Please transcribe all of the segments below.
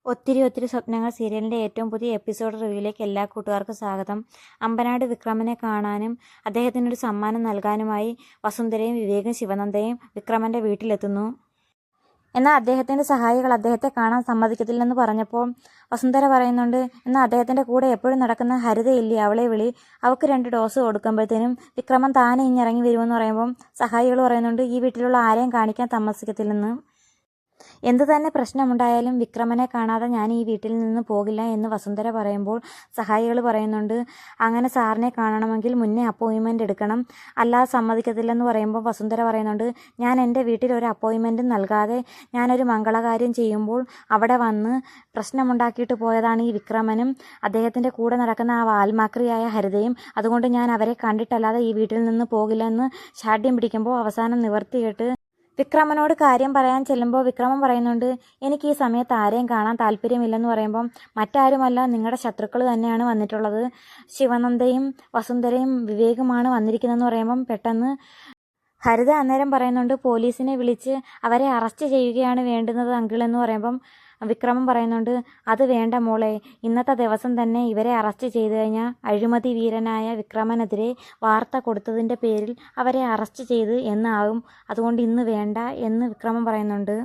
ഒത്തിരി സ്വപ്നങ്ങൾ സീരിയലിൻ്റെ ഏറ്റവും പുതിയ എപ്പിസോഡ് റിവ്യൂയിലേക്ക് എല്ലാ കൂട്ടുകാർക്കും സ്വാഗതം. അമ്പനാട് വിക്രമനെ കാണാനും അദ്ദേഹത്തിനൊരു സമ്മാനം നൽകാനുമായി വസുന്ധരയും വിവേകും ശിവനന്ദയും വിക്രമൻ്റെ വീട്ടിലെത്തുന്നു. എന്നാൽ അദ്ദേഹത്തിൻ്റെ സഹായികൾ അദ്ദേഹത്തെ കാണാൻ സമ്മതിക്കത്തില്ലെന്ന് പറഞ്ഞപ്പോൾ വസുന്ധര പറയുന്നുണ്ട്, എന്നാൽ അദ്ദേഹത്തിൻ്റെ കൂടെ എപ്പോഴും നടക്കുന്ന ഹരിതയില്ലേ, അവളെ വിളി, അവൾക്ക് 2 ഡോസ് കൊടുക്കുമ്പോഴത്തേനും വിക്രമൻ താനെ ഇറങ്ങി വരുമെന്ന് പറയുമ്പം സഹായികൾ പറയുന്നുണ്ട്, ഈ വീട്ടിലുള്ള ആരെയും കാണിക്കാൻ താമസിക്കത്തില്ലെന്ന്. എന്തു തന്നെ പ്രശ്നമുണ്ടായാലും വിക്രമനെ കാണാതെ ഞാൻ ഈ വീട്ടിൽ നിന്ന് പോകില്ല എന്ന് വസുന്ധര പറയുമ്പോൾ സഹായികൾ പറയുന്നുണ്ട്, അങ്ങനെ സാറിനെ കാണണമെങ്കിൽ മുന്നേ അപ്പോയിൻമെൻ്റ് എടുക്കണം, അല്ലാതെ സമ്മതിക്കത്തില്ലെന്ന് പറയുമ്പോൾ വസുന്ധര പറയുന്നുണ്ട്, ഞാൻ എൻ്റെ വീട്ടിൽ ഒരു അപ്പോയിൻമെൻറ്റും നൽകാതെ ഞാനൊരു മംഗളകാര്യം ചെയ്യുമ്പോൾ അവിടെ വന്ന് പ്രശ്നമുണ്ടാക്കിയിട്ട് പോയതാണ് ഈ വിക്രമനും അദ്ദേഹത്തിൻ്റെ കൂടെ നടക്കുന്ന ആ വാൽമാക്രിയായ ഹരിതയും, അതുകൊണ്ട് ഞാൻ അവരെ കണ്ടിട്ടല്ലാതെ ഈ വീട്ടിൽ നിന്ന് പോകില്ലെന്ന് ശാഠ്യം പിടിക്കുമ്പോൾ അവസാനം നിവർത്തിയിട്ട് വിക്രമനോട് കാര്യം പറയാൻ ചെല്ലുമ്പോൾ വിക്രമൻ പറയുന്നുണ്ട്, എനിക്ക് ഈ സമയത്ത് ആരെയും കാണാൻ താല്പര്യമില്ലെന്ന് പറയുമ്പം മറ്റാരുമല്ല, നിങ്ങളുടെ ശത്രുക്കൾ തന്നെയാണ് വന്നിട്ടുള്ളത്, ശിവനന്ദയും വസുന്ധരയും വിവേകുമാണ് വന്നിരിക്കുന്നതെന്ന് പറയുമ്പം പെട്ടെന്ന് ഹരിത അന്നേരം പറയുന്നുണ്ട്, പോലീസിനെ വിളിച്ച് അവരെ അറസ്റ്റ് ചെയ്യുകയാണ് വേണ്ടുന്നത് അങ്കിൾ എന്ന് പറയുമ്പം വിക്രമൻ പറയുന്നുണ്ട്, അത് വേണ്ട മോളെ, ഇന്നത്തെ ദിവസം തന്നെ ഇവരെ അറസ്റ്റ് ചെയ്തു കഴിഞ്ഞാൽ അഴിമതി വീരനായ വിക്രമനെതിരെ വാർത്ത കൊടുത്തതിൻ്റെ പേരിൽ അവരെ അറസ്റ്റ് ചെയ്ത് എന്നാകും, അതുകൊണ്ട് ഇന്ന് വേണ്ട എന്ന് വിക്രമൻ പറയുന്നുണ്ട്.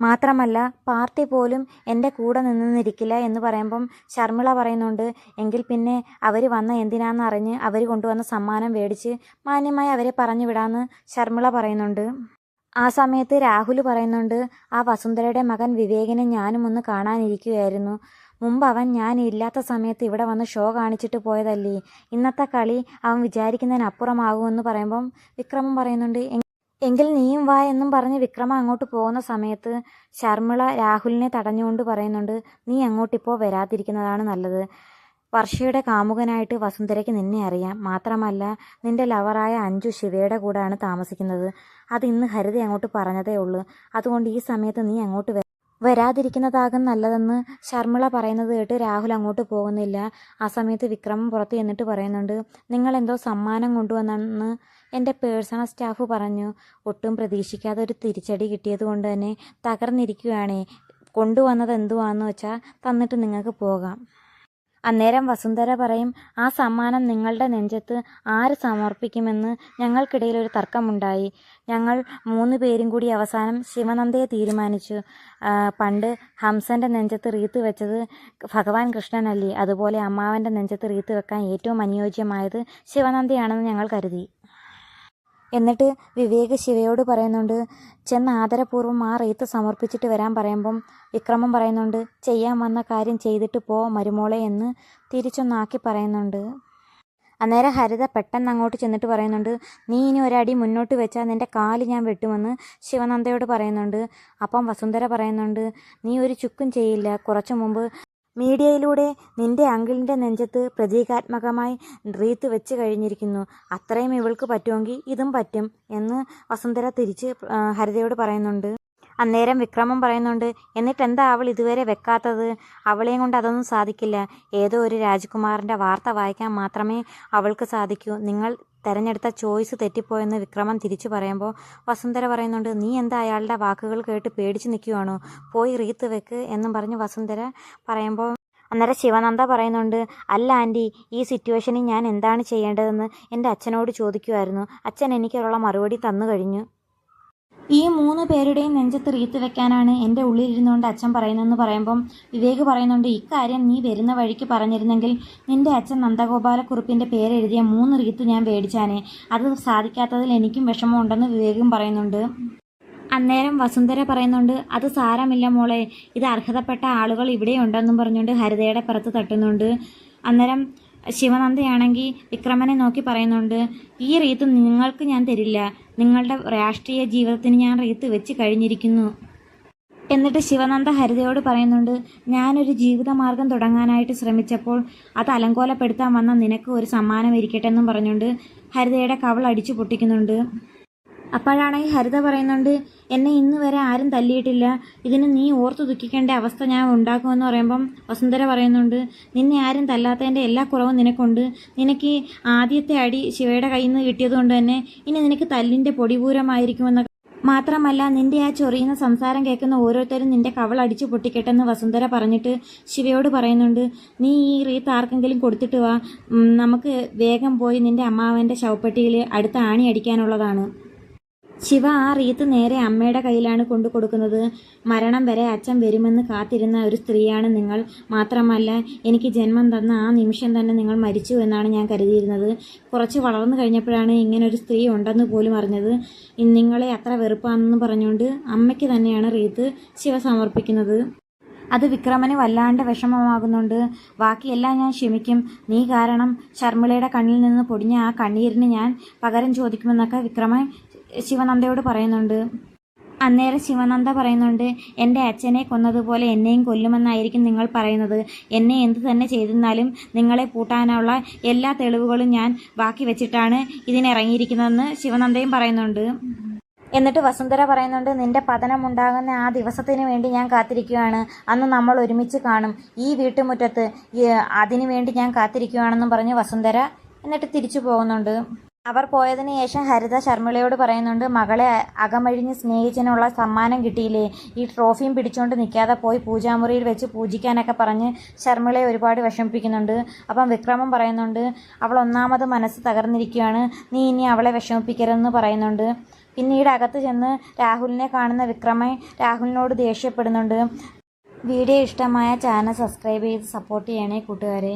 മാത്രമല്ല പാർട്ടി പോലും എൻ്റെ കൂടെ നിന്നിരിക്കില്ല എന്ന് പറയുമ്പം ശർമിള പറയുന്നുണ്ട്, എങ്കിൽ പിന്നെ അവർ വന്ന എന്തിനാണെന്ന് അറിഞ്ഞ് അവർ കൊണ്ടുവന്ന സമ്മാനം മേടിച്ച് മാന്യമായി അവരെ പറഞ്ഞു വിടാമെന്ന് ശർമിള പറയുന്നുണ്ട്. ആ സമയത്ത് രാഹുൽ പറയുന്നുണ്ട്, ആ വസുന്ധരയുടെ മകൻ വിവേകിനെ ഞാനും ഒന്ന് കാണാനിരിക്കുകയായിരുന്നു, മുമ്പ് അവൻ ഞാൻ ഇല്ലാത്ത സമയത്ത് ഇവിടെ വന്ന് ഷോ കാണിച്ചിട്ട് പോയതല്ലേ, ഇന്നത്തെ കളി അവൻ വിചാരിക്കുന്നതിനപ്പുറമാകുമെന്ന് പറയുമ്പം വിക്രമൻ പറയുന്നുണ്ട്, എങ്കിൽ നീയും വാ എന്നും പറഞ്ഞ് വിക്രമ അങ്ങോട്ട് പോകുന്ന സമയത്ത് ശർമിള രാഹുലിനെ തടഞ്ഞുകൊണ്ട് പറയുന്നുണ്ട്, നീ അങ്ങോട്ടിപ്പോൾ വരാതിരിക്കുന്നതാണ് നല്ലത്, വർഷയുടെ കാമുകനായിട്ട് വസുന്ധരയ്ക്ക് നിന്നെ അറിയാം, മാത്രമല്ല നിന്റെ ലവറായ അഞ്ജു ശിവയുടെ കൂടെയാണ് താമസിക്കുന്നത്, അത് ഇന്ന് ഹരിത അങ്ങോട്ട് പറഞ്ഞതേ ഉള്ളൂ, അതുകൊണ്ട് ഈ സമയത്ത് നീ അങ്ങോട്ട് വരാതിരിക്കുന്നതാകും നല്ലതെന്ന് ശർമിള പറയുന്നത് കേട്ട് രാഹുൽ അങ്ങോട്ട് പോകുന്നില്ല. ആ സമയത്ത് വിക്രമൻ പുറത്ത് ചെന്നിട്ട് പറയുന്നുണ്ട്, നിങ്ങളെന്തോ സമ്മാനം കൊണ്ടുവന്നെന്ന് എൻ്റെ പേഴ്സണൽ സ്റ്റാഫ് പറഞ്ഞു, ഒട്ടും പ്രതീക്ഷിക്കാതെ ഒരു തിരിച്ചടി കിട്ടിയത് കൊണ്ട് തന്നെ തകർന്നിരിക്കുകയാണേ, കൊണ്ടുവന്നത് എന്തുവാന്ന് വെച്ചാൽ തന്നിട്ട് നിങ്ങൾക്ക് പോകാം. അന്നേരം വസുന്ധര പറയും, ആ സമ്മാനം നിങ്ങളുടെ നെഞ്ചത്ത് ആര് സമർപ്പിക്കുമെന്ന് ഞങ്ങൾക്കിടയിൽ ഒരു തർക്കമുണ്ടായി, ഞങ്ങൾ 3 പേരും കൂടി അവസാനം ശിവനന്ദയെ തീരുമാനിച്ചു, പണ്ട് ഹംസൻ്റെ നെഞ്ചത്ത് റീത്ത് വെച്ചത് ഭഗവാൻ കൃഷ്ണനല്ലേ, അതുപോലെ അമ്മാവൻ്റെ നെഞ്ചത്ത് റീത്ത് വെക്കാൻ ഏറ്റവും അനുയോജ്യമായത് ശിവനന്ദയാണെന്ന് ഞങ്ങൾ കരുതി. എന്നിട്ട് വിവേക് ശിവയോട് പറയുന്നുണ്ട്, ചെന്ന് ആദരപൂർവ്വം ആ റീത്ത് സമർപ്പിച്ചിട്ട് വരാൻ പറയുമ്പം വിക്രമൻ പറയുന്നുണ്ട്, ചെയ്യാൻ വന്ന കാര്യം ചെയ്തിട്ട് പോ മരുമോളെ എന്ന് തിരിച്ചൊന്നാക്കി പറയുന്നുണ്ട്. അന്നേരം ഹരിത പെട്ടെന്ന് അങ്ങോട്ട് ചെന്നിട്ട് പറയുന്നുണ്ട്, നീ ഇനി ഒരടി മുന്നോട്ട് വെച്ചാൽ നിൻ്റെ കാല് ഞാൻ വെട്ടുമെന്ന് ശിവനന്ദയോട് പറയുന്നുണ്ട്. അപ്പം വസുന്ധര പറയുന്നുണ്ട്, നീ ഒരു ചുക്കും ചെയ്യില്ല, കുറച്ചു മുമ്പ് മീഡിയയിലൂടെ നിന്റെ അങ്കിളിൻ്റെ നെഞ്ചത്ത് പ്രതീകാത്മകമായി റീത്ത് വെച്ച് കഴിഞ്ഞിരിക്കുന്നു, അത്രയും ഇവൾക്ക് പറ്റുമെങ്കിൽ ഇതും പറ്റും എന്ന് വസുന്ധര തിരിച്ച് ഹരിതയോട് പറയുന്നുണ്ട്. അന്നേരം വിക്രമൻ പറയുന്നുണ്ട്, എന്നിട്ടെന്താ അവൾ ഇതുവരെ വെക്കാത്തത്, അവളെയും കൊണ്ട് അതൊന്നും സാധിക്കില്ല, ഏതോ ഒരു രാജകുമാരൻ്റെ വാർത്ത വായിക്കാൻ മാത്രമേ അവൾക്ക് സാധിക്കൂ, നിങ്ങൾ തിരഞ്ഞെടുത്ത ചോയ്സ് തെറ്റിപ്പോയെന്ന് വിക്രമൻ തിരിച്ചു പറയുമ്പോൾ വസുന്ധര പറയുന്നുണ്ട്, നീ എന്താ അയാളുടെ വാക്കുകൾ കേട്ട് പേടിച്ച് നിൽക്കുകയാണോ, പോയി റീത്ത് വെക്ക് എന്നും പറഞ്ഞ് വസുന്ധര പറയുമ്പോൾ അന്നേരം ശിവനന്ദ പറയുന്നുണ്ട്, അല്ല ആൻറ്റി, ഈ സിറ്റുവേഷനിൽ ഞാൻ എന്താണ് ചെയ്യേണ്ടതെന്ന് എൻ്റെ അച്ഛനോട് ചോദിക്കുമായിരുന്നു, അച്ഛൻ എനിക്കുള്ള മറുപടി തന്നു കഴിഞ്ഞു, ഈ 3 പേരുടെയും നെഞ്ചത്ത് റീത്ത് വെക്കാനാണ് എൻ്റെ ഉള്ളിലിരുന്നുകൊണ്ട് അച്ഛൻ പറയുന്നതെന്ന് പറയുമ്പം വിവേക് പറയുന്നുണ്ട്, ഇക്കാര്യം നീ വരുന്ന വഴിക്ക് പറഞ്ഞിരുന്നെങ്കിൽ നിൻ്റെ അച്ഛൻ നന്ദഗോപാലക്കുറുപ്പിൻ്റെ പേരെഴുതിയ 3 റീത്ത് ഞാൻ മേടിച്ചാനേ, അത് സാധിക്കാത്തതിൽ എനിക്കും വിഷമമുണ്ടെന്ന് വിവേകും പറയുന്നുണ്ട്. അന്നേരം വസുന്ധര പറയുന്നുണ്ട്, അത് സാരമില്ല മോളെ, ഇത് അർഹതപ്പെട്ട ആളുകൾ ഇവിടെയുണ്ടെന്നും പറഞ്ഞുകൊണ്ട് ഹരിതയുടെ പുറത്ത് തട്ടുന്നുണ്ട്. അന്നേരം ശിവനന്ദയാണെങ്കിൽ വിക്രമനെ നോക്കി പറയുന്നുണ്ട്, ഈ റീത്ത് നിങ്ങൾക്ക് ഞാൻ തരില്ല, നിങ്ങളുടെ രാഷ്ട്രീയ ജീവിതത്തിന് ഞാൻ റീത്ത് വെച്ച് കഴിഞ്ഞിരിക്കുന്നു. എന്നിട്ട് ശിവനന്ദ ഹരിതയോട് പറയുന്നുണ്ട്, ഞാനൊരു ജീവിതമാർഗം തുടങ്ങാനായിട്ട് ശ്രമിച്ചപ്പോൾ അത് അലങ്കോലപ്പെടുത്താൻ വന്ന നിനക്ക് ഒരു സമ്മാനം ഇരിക്കട്ടെ എന്നും പറഞ്ഞുകൊണ്ട് ഹരിതയുടെ കവൾ അടിച്ചു പൊട്ടിക്കുന്നുണ്ട്. അപ്പോഴാണെങ്കിൽ ഹരിത പറയുന്നുണ്ട്, എന്നെ ഇന്ന് വരെ ആരും തല്ലിയിട്ടില്ല, ഇതിന് നീ ഓർത്തു ദുഃഖിക്കേണ്ട അവസ്ഥ ഞാൻ ഉണ്ടാക്കുമെന്ന് പറയുമ്പം വസുന്ധര പറയുന്നുണ്ട്, നിന്നെ ആരും തല്ലാത്തതിൻ്റെ എല്ലാ കുറവും നിനക്കുണ്ട്, നിനക്ക് ആദ്യത്തെ അടി ശിവയുടെ കയ്യിൽ നിന്ന് കിട്ടിയതുകൊണ്ട് തന്നെ ഇനി നിനക്ക് തല്ലിൻ്റെ പൊടിപൂരമായിരിക്കുമെന്നൊക്കെ മാത്രമല്ല നിന്റെ ആ ചൊറിയുന്ന സംസാരം കേൾക്കുന്ന ഓരോരുത്തരും നിന്റെ കവളടിച്ചു പൊട്ടിക്കെട്ടെന്ന് വസുന്ധര പറഞ്ഞിട്ട് ശിവയോട് പറയുന്നുണ്ട്. നീ ഈ റീത്ത് ആർക്കെങ്കിലും കൊടുത്തിട്ട് വാ, നമുക്ക് വേഗം പോയി നിന്റെ അമ്മാവൻ്റെ ശവപ്പെട്ടിയിൽ അടുത്ത ആണി അടിക്കാനുള്ളതാണ്. ശിവ ആ റീത്ത് നേരെ അമ്മയുടെ കയ്യിലാണ് കൊണ്ടു കൊടുക്കുന്നത്. മരണം വരെ അച്ഛൻ വരുമെന്ന് കാത്തിരുന്ന ഒരു സ്ത്രീയാണ് നിങ്ങൾ. മാത്രമല്ല എനിക്ക് ജന്മം തന്ന ആ നിമിഷം തന്നെ നിങ്ങൾ മരിച്ചു എന്നാണ് ഞാൻ കരുതിയിരുന്നത്. കുറച്ച് വളർന്നു കഴിഞ്ഞപ്പോഴാണ് ഇങ്ങനൊരു സ്ത്രീ ഉണ്ടെന്ന് പോലും അറിഞ്ഞത്. നിങ്ങളെ അത്ര വെറുപ്പാണെന്ന് പറഞ്ഞുകൊണ്ട് അമ്മയ്ക്ക് തന്നെയാണ് റീത്ത് ശിവ സമർപ്പിക്കുന്നത്. അത് വിക്രമന് വല്ലാണ്ട് വിഷമമാകുന്നുണ്ട്. ബാക്കിയെല്ലാം ഞാൻ ക്ഷമിക്കും, നീ കാരണം ശർമ്മിളയുടെ കണ്ണിൽ നിന്ന് പൊടിഞ്ഞ ആ കണ്ണീരിന് ഞാൻ പകരം ചോദിക്കുമെന്നൊക്കെ വിക്രമൻ ശിവനന്ദയോട് പറയുന്നുണ്ട്. അന്നേരം ശിവനന്ദ പറയുന്നുണ്ട്, എൻ്റെ അച്ഛനെ കൊന്നതുപോലെ എന്നെയും കൊല്ലുമെന്നായിരിക്കും നിങ്ങൾ പറയുന്നത്. എന്നെ എന്ത് തന്നെ ചെയ്തിരുന്നാലും നിങ്ങളെ പൂട്ടാനുള്ള എല്ലാ തെളിവുകളും ഞാൻ ബാക്കി വെച്ചിട്ടാണ് ഇതിനിറങ്ങിയിരിക്കുന്നതെന്ന് ശിവനന്ദയും പറയുന്നുണ്ട്. എന്നിട്ട് വസുന്ധര പറയുന്നുണ്ട്, നിന്റെ പതനമുണ്ടാകുന്ന ആ ദിവസത്തിന് വേണ്ടി ഞാൻ കാത്തിരിക്കുകയാണ്. അന്ന് നമ്മൾ ഒരുമിച്ച് കാണും ഈ വീട്ടുമുറ്റത്ത്. അതിനു വേണ്ടി ഞാൻ കാത്തിരിക്കുകയാണെന്നും പറഞ്ഞ് വസുന്ധര എന്നിട്ട് തിരിച്ചു പോകുന്നുണ്ട്. അവർ പോയതിന് ശേഷം ഹരിത ശർമ്മിളയോട് പറയുന്നുണ്ട്, മകളെ അകമഴിഞ്ഞ് സ്നേഹിച്ചതിനുള്ള സമ്മാനം കിട്ടിയില്ലേ, ഈ ട്രോഫിയും പിടിച്ചുകൊണ്ട് നിൽക്കാതെ പോയി പൂജാമുറിയിൽ വെച്ച് പൂജിക്കാനൊക്കെ പറഞ്ഞ് ശർമ്മിളയെ ഒരുപാട് വിഷമിപ്പിക്കുന്നുണ്ട്. അപ്പം വിക്രമൻ പറയുന്നുണ്ട്, അവൾ ഒന്നാമത് മനസ്സ് തകർന്നിരിക്കുകയാണ്, നീ ഇനി അവളെ വിഷമിപ്പിക്കരുതെന്ന് പറയുന്നുണ്ട്. പിന്നീട് അകത്ത് ചെന്ന് രാഹുലിനെ കാണുന്ന വിക്രമൻ രാഹുലിനോട് ദേഷ്യപ്പെടുന്നുണ്ട്. വീഡിയോ ഇഷ്ടമായ ചാനൽ സബ്സ്ക്രൈബ് ചെയ്ത് സപ്പോർട്ട് ചെയ്യണേ കൂട്ടുകാരെ.